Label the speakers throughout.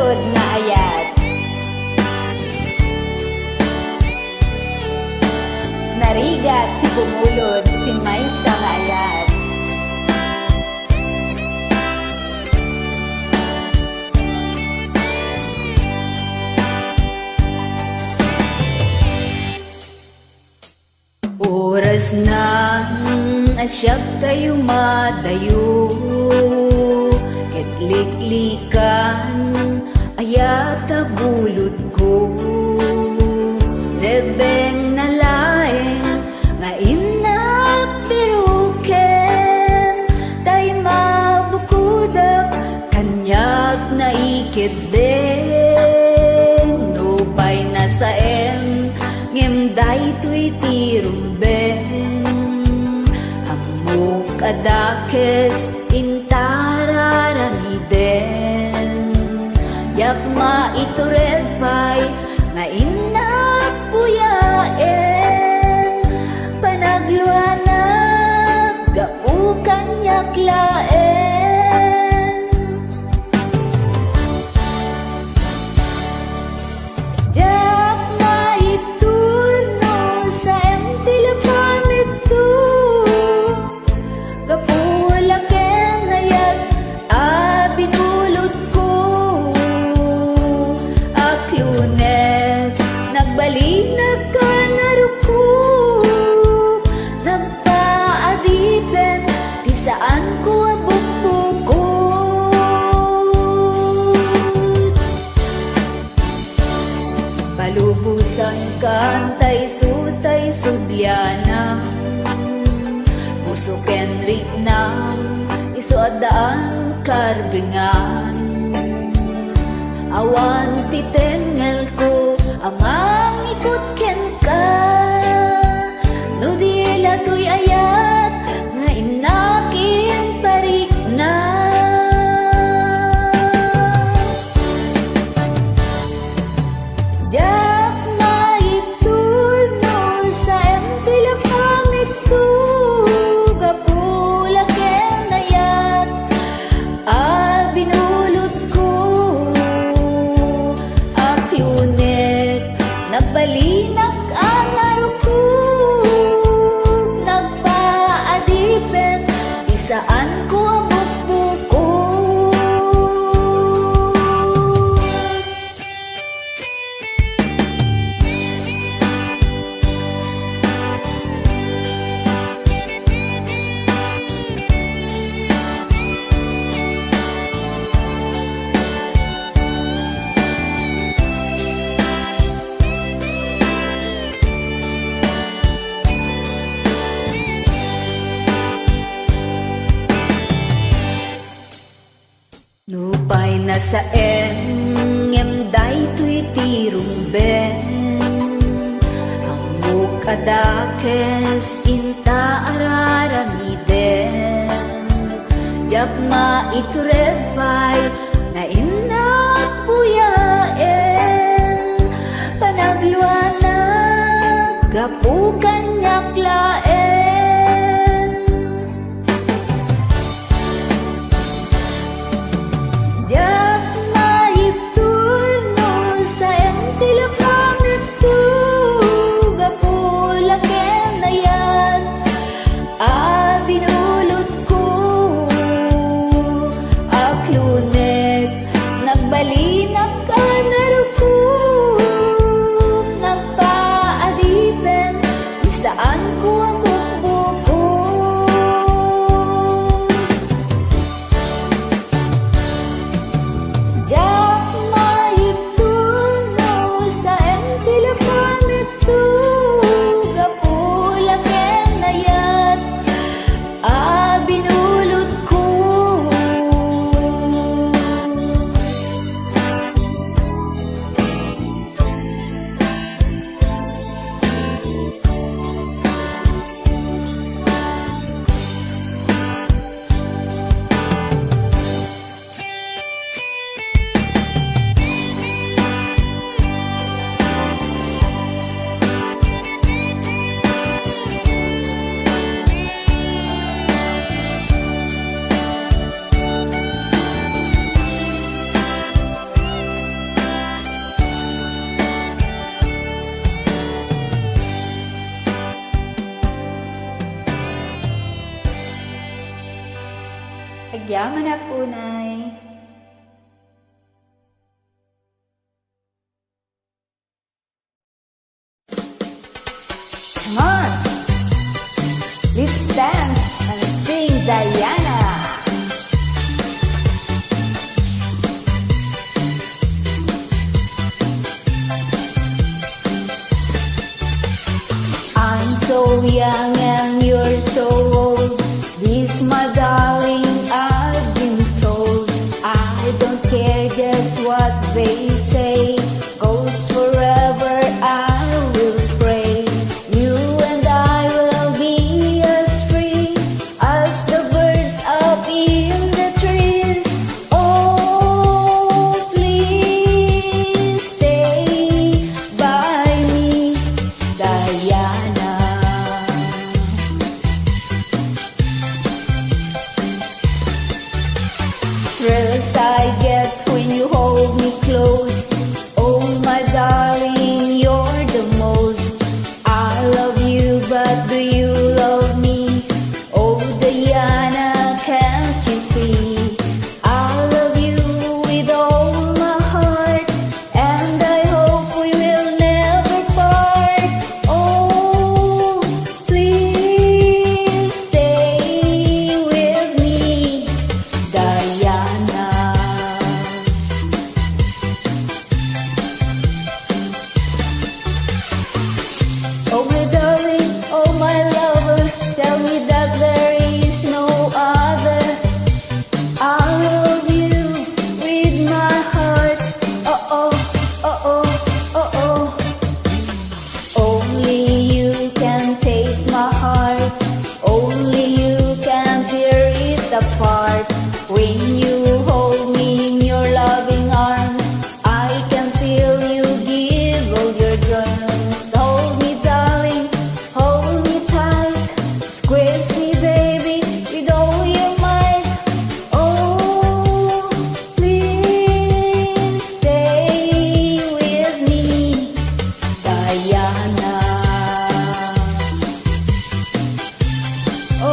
Speaker 1: pumulod nga ayat. Narigat ti pumulod ti maysa nga ayat. Oras na asyag tayo madayo, kitliklikan ayat kabulod ko. Rebeng nalaeng nga inapiruken, tay mabukudak kanyag na ikideng. Nupay na saen ngem daytoy ti rumben, amok adakes intararamiden. Yak maitured pay nga inapuyaen, panagluanag gapukan yak laen. Jak maipturno sa emtilapamit to, gapulaken na yak abinulot ko. Aklunet nagbalinag ka naruko, nagpaadipen ti saan ko abukbukod. Palubusan kantay sutay sudyana, pusuken ritna isuadaan karbingan. Awan titengel ko amang ikot ken ka, no dila to'y ayat nga inaking parik na. Jak maiturno sa emtilapamit ko, gapulaken ayat abinulot ko. Aklunet nagbalinag ang naruko, nagpaadipen di saan ko abukbukod. Nupay na saen ngem daytoy ti rumben, amok adakes inta araramiden. Yak maitured pay nga inapuyaen, panagluanag gapukan yak laen. Jak maipturno sa emtilapamit to, gapulaken ayat abinulot ko. Aklunet nagbalinag ka naruko, nagpaadipen di saan ko abukbukod. Jak maipturno sa emtilapamit to, gapulaken ayat abinulot ko. yaman akunay. Come on, let's dance and sing Diana. I'm so young and you're so old. This, my darling, I've been told. I don't care just what they say. Goes forever, I will pray. You and I will be as free as the birds up in the trees. Oh, please stay by me, Diana. Thrills I get when you hold me close. Oh, my darling, you're the most. I love you, but do you love me? Oh, Diana, can't you see? I love you with all my heart, and I hope we will never part. Oh, please stay with me, Diana. Oh, my darling, oh, my lover, tell me that there is no other. I love you with my heart. Oh, oh, oh, oh, oh, oh. Only you can take my heart. Only you can tear it apart. When you hold me in your loving arms, I can feel you give all your drums. Hold me, darling, hold me tight. Squeeze me, baby, with all your might. Oh, please stay with me, Diana. Oh,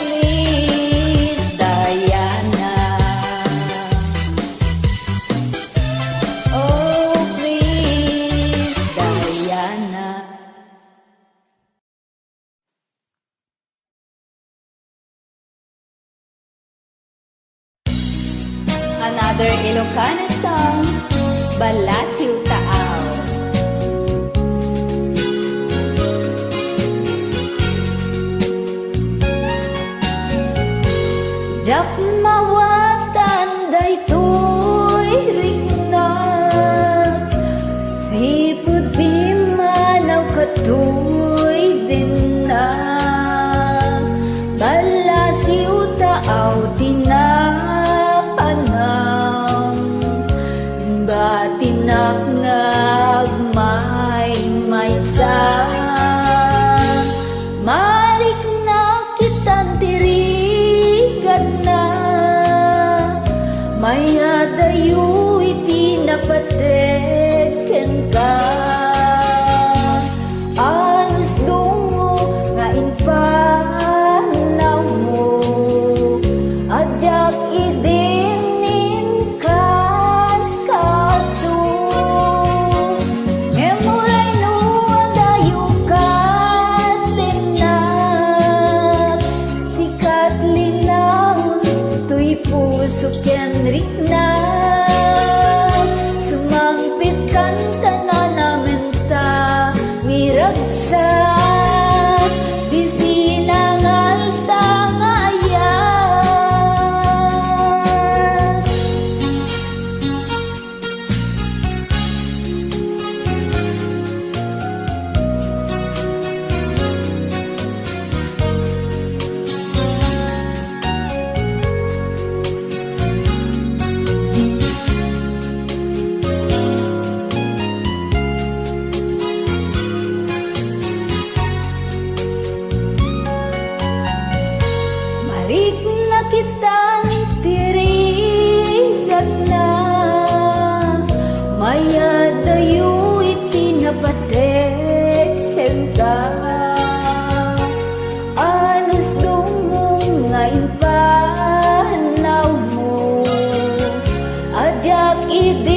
Speaker 1: please, Diana. Oh, please, Diana. Another Ilocano song, Balasiw Taaw. Jap mawatan daytoy rignag, sipud bimanaw katoy dinag. Balasiw taaw tinapanang, batinak nagmay sa. Marik na kitan tirigan na, may adayo iti napateken ka. Anos dungo nga inpanaw mo, adyak idinin kas kaso. Memoray no adayo need